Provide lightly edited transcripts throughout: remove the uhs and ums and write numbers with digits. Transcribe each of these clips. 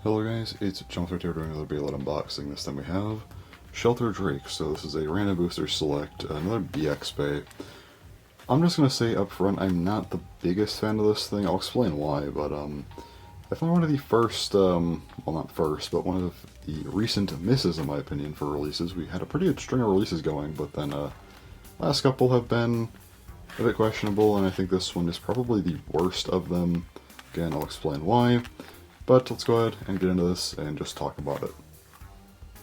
Hello guys, it's ShelterDrake here doing another Beyblade unboxing. This time we have ShelterDrake. So this is a random booster select, another BX Bay. I'm just going to say up front, I'm not the biggest fan of this thing. I'll explain why, but I found one of the first, well not first, but one of the recent misses in my opinion for releases. We had a pretty good string of releases going, but then last couple have been a bit questionable, and I think this one is probably the worst of them. Again, I'll explain why. But let's go ahead and get into this and just talk about it.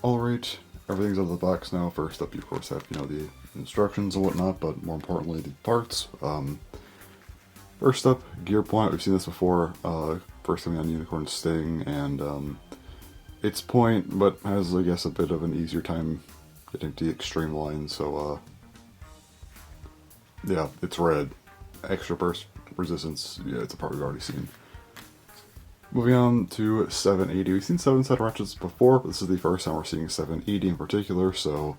Alright, everything's out of the box now. First up, you of course have, the instructions and whatnot, but more importantly, the parts. First up, gear point. We've seen this before. First coming on Unicorn Sting, and its point, but has, I guess, a bit of an easier time getting to the extreme line, so, yeah, it's red. Extra burst resistance, yeah, it's a part we've already seen. Moving on to 780. We've seen 7-sided ratchets before, but this is the first time we're seeing 780 in particular, so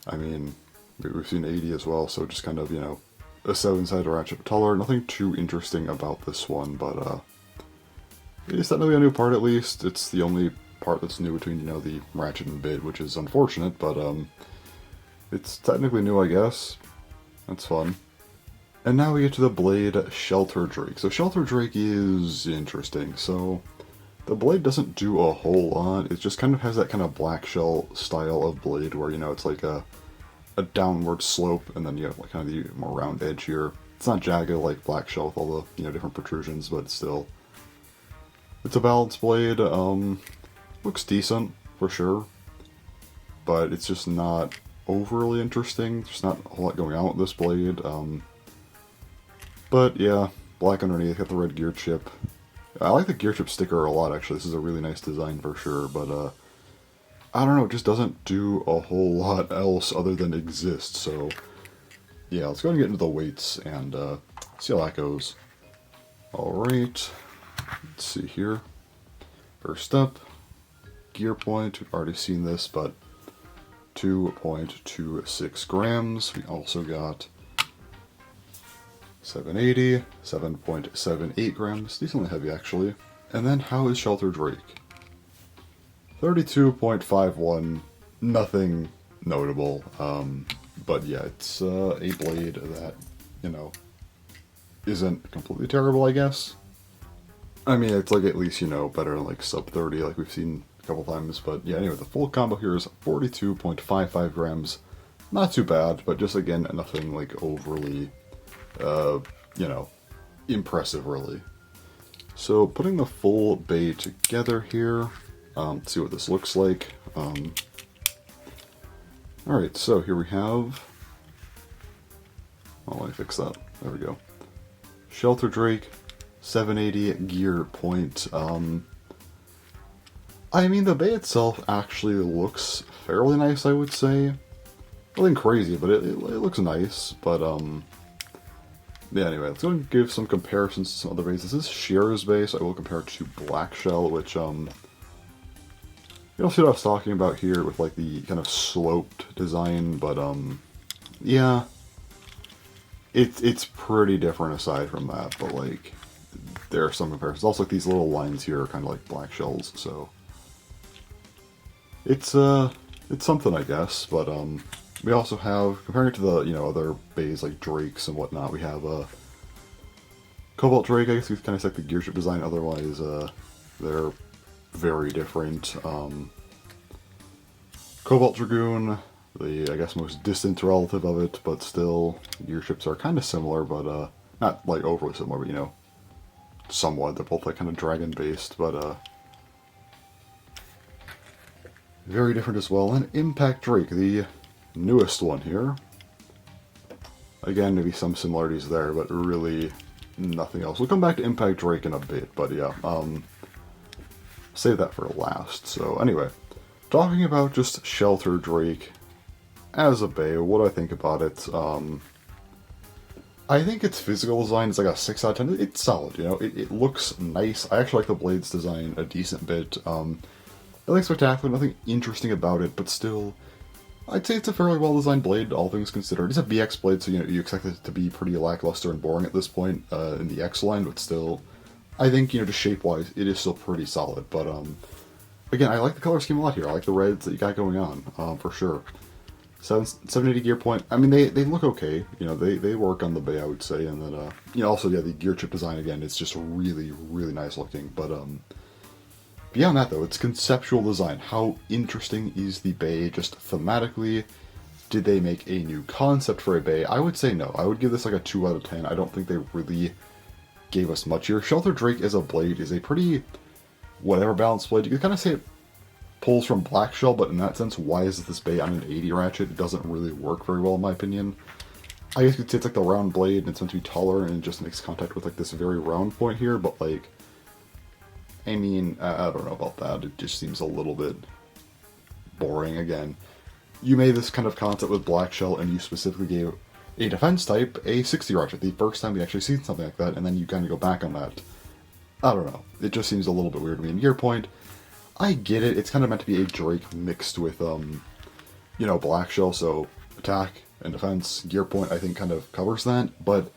I mean, we've seen 80 as well, so just kind of, a 7-sided ratchet taller. Nothing too interesting about this one, but it's technically a new part at least. It's the only part that's new between, the ratchet and bit, which is unfortunate, but it's technically new, I guess. That's fun. And now we get to the blade ShelterDrake. So ShelterDrake is interesting. So the blade doesn't do a whole lot. It just kind of has that kind of black shell style of blade where, it's like a downward slope, and then you have like kind of the more round edge here. It's not jagged like black shell with all the, different protrusions, but still. It's a balanced blade. Looks decent for sure, but it's just not overly interesting. There's not a whole lot going on with this blade. But yeah, black underneath, got the red gear chip. I like the gear chip sticker a lot, actually. This is a really nice design for sure, but I don't know, it just doesn't do a whole lot else other than exist, so yeah, let's go ahead and get into the weights and see how that goes. Alright, let's see here. First up, gear point, we've already seen this, but 2.26 grams. We also got 780, 7.78 grams, decently heavy actually. And then how is ShelterDrake? 32.51, nothing notable, but yeah, it's a blade that, isn't completely terrible, I guess. I mean, it's like at least, better than like sub 30 like we've seen a couple times, but yeah, anyway, the full combo here is 42.55 grams. Not too bad, but just again, nothing like overly impressive really. So putting the full bay together here, let's see what this looks like. Alright, so here we have, let me fix that, there we go. ShelterDrake, 780 gear point. I mean, the bay itself actually looks fairly nice, I would say. Nothing crazy, but it looks nice, but yeah, anyway, let's go and give some comparisons to some other bays. This is Shearer's bay, so I will compare it to Black Shell, which, you don't see what I was talking about here with, like, the kind of sloped design, but, yeah, it's pretty different aside from that, but, like, there are some comparisons. Also, like, these little lines here are kind of like Black Shells, so it's something, I guess, but, we also have, comparing it to the, other bays like Drakes and whatnot, we have Cobalt Drake. I guess we kind of set the gear ship design, otherwise they're very different. Cobalt Dragoon, the, I guess, most distant relative of it, but still, gear ships are kind of similar, but not like overly similar, but somewhat. They're both like kind of dragon based, but very different as well. And Impact Drake, the newest one here. Again, maybe some similarities there, but really nothing else. We'll come back to Impact Drake in a bit, but yeah, save that for last. So anyway, talking about just ShelterDrake as a bay, what do I think about it? I think its physical design is like a 6 out of 10. It's solid, it looks nice. I actually like the blade's design a decent bit. Nothing spectacular, nothing interesting about it, but still, I'd say it's a fairly well-designed blade, all things considered. It's a BX blade, so you expect it to be pretty lackluster and boring at this point in the X line, but still, I think, you know, just shape-wise, it is still pretty solid. But, again, I like the color scheme a lot here. I like the reds that you got going on, for sure. 780 gear point. I mean, they look okay. You know, they work on the bay, I would say. And then, you know, also, yeah, the gear chip design, again, it's just really, really nice looking. But, beyond that, though, it's conceptual design. How interesting is the bay just thematically? Did they make a new concept for a bay? I would say no. I would give this like a 2 out of 10. I don't think they really gave us much here. ShelterDrake as a blade is a pretty whatever balanced blade. You could kind of say it pulls from Black Shell, but in that sense, why is this bay on an 80 ratchet? It doesn't really work very well in my opinion. I guess you could say it's like the round blade and it's meant to be taller and it just makes contact with like this very round point here, but like, I mean, I don't know about that. It just seems a little bit boring again. You made this kind of concept with Black Shell, and you specifically gave a defense type a 60 ratchet, the first time we actually seen something like that, and then you kind of go back on that. I don't know. It just seems a little bit weird to me. In Gear Point, I get it. It's kind of meant to be a Drake mixed with, you know, Black Shell, so attack and defense. Gear Point, I think, kind of covers that, but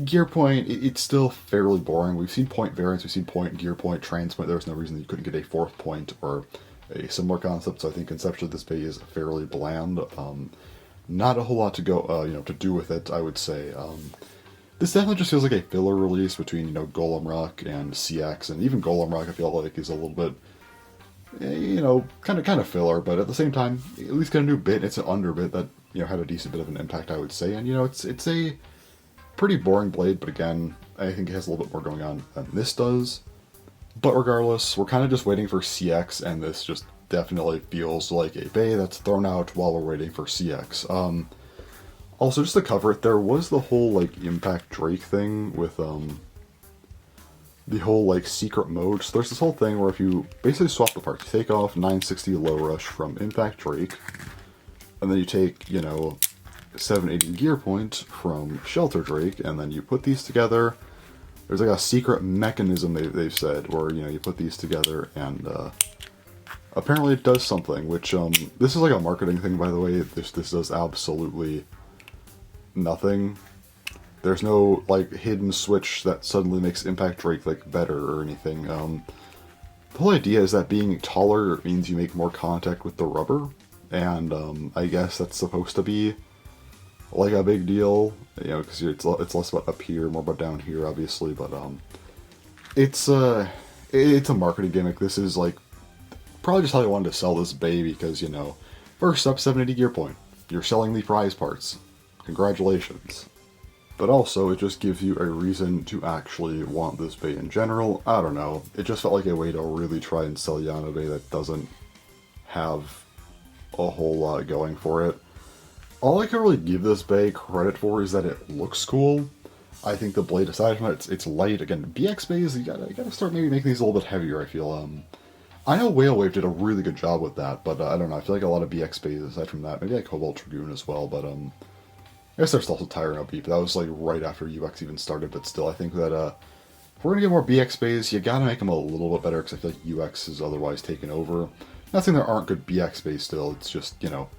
Gear Point, it's still fairly boring. We've seen point variants, we've seen point, gear point, transpoint. There's no reason that you couldn't get a 4th point or a similar concept, so I think conceptually this bay is fairly bland. Not a whole lot to go, you know, to do with it, I would say. This definitely just feels like a filler release between, you know, Golem Rock and CX, and even Golem Rock I feel like is a little bit, you know, kind of filler, but at the same time, at least got a new bit. It's an under bit that, you know, had a decent bit of an impact, I would say, and, you know, it's a pretty boring blade, but again, I think it has a little bit more going on than this does. But regardless, we're kind of just waiting for CX, and this just definitely feels like a bay that's thrown out while we're waiting for CX. Also, just to cover it, there was the whole, like, Impact Drake thing with, the whole, like, secret mode. So there's this whole thing where if you basically swap the parts, you take off 960 Low Rush from Impact Drake, and then you take, you know, 780 Gear Point from ShelterDrake, and then you put these together. There's like a secret mechanism they've said where, you know, you put these together and apparently it does something, which this is like a marketing thing, by the way. This does absolutely nothing. There's no like hidden switch that suddenly makes Impact Drake like better or anything. The whole idea is that being taller means you make more contact with the rubber, and I guess that's supposed to be like a big deal, you know, because it's less about up here, more about down here, obviously. But it's a marketing gimmick. This is like probably just how they wanted to sell this bay, because, you know, first up, 780 Gear Point. You're selling the prize parts. Congratulations. But also, it just gives you a reason to actually want this bay in general. I don't know. It just felt like a way to really try and sell you on a bay that doesn't have a whole lot going for it. All I can really give this bay credit for is that it looks cool. I think the blade, aside from that, it's light. Again, BX bays, you gotta start maybe making these a little bit heavier, I feel. I know Whale Wave did a really good job with that, but I don't know, I feel like a lot of BX bays, aside from that, maybe like Cobalt Dragoon as well, but I guess they're also tiring out beat, but that was like right after UX even started, but still, I think that if we're gonna get more BX bays, you gotta make them a little bit better, because I feel like UX is otherwise taken over. Not saying there aren't good BX bays still, it's just, you know,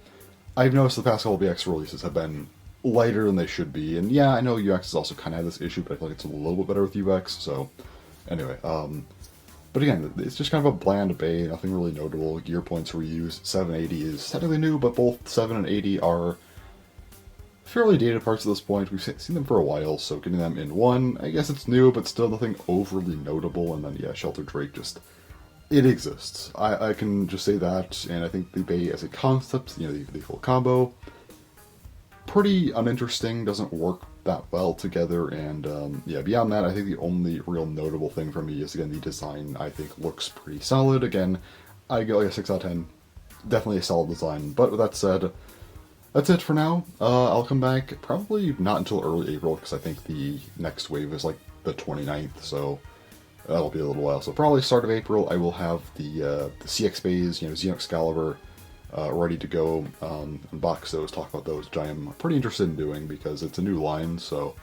I've noticed the past couple BX releases have been lighter than they should be, and yeah, I know UX has also kind of had this issue, but I feel like it's a little bit better with UX, so anyway, but again, it's just kind of a bland bay, nothing really notable. Gear points reused. 780 is technically new, but both 7 and 80 are fairly dated parts at this point. We've seen them for a while, so getting them in one, I guess it's new, but still nothing overly notable. And then, yeah, ShelterDrake just, it exists. I can just say that, and I think the bay as a concept, you know, the full combo, pretty uninteresting, doesn't work that well together, and yeah, beyond that, I think the only real notable thing for me is, again, the design. I think looks pretty solid. Again, I go like a 6 out of 10. Definitely a solid design, but with that said, that's it for now. I'll come back probably not until early April, because I think the next wave is like the 29th, so that'll be a little while. So probably start of April, I will have the CX bays, you know, Xeno Excalibur, ready to go, unbox those, talk about those, which I am pretty interested in doing because it's a new line, so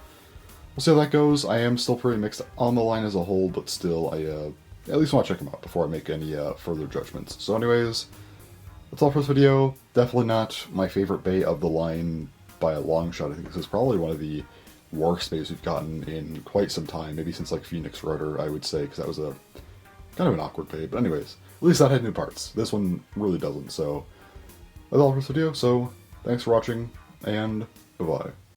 we'll see how that goes. I am still pretty mixed on the line as a whole, but still, I at least want to check them out before I make any further judgments. So anyways, that's all for this video. Definitely not my favorite bay of the line by a long shot. I think this is probably one of the worst beys we've gotten in quite some time, maybe since like Phoenix Rotor, I would say, because that was a kind of an awkward bey. But anyways, at least that had new parts. This one really doesn't, so that's all for this video, so thanks for watching, and bye-bye.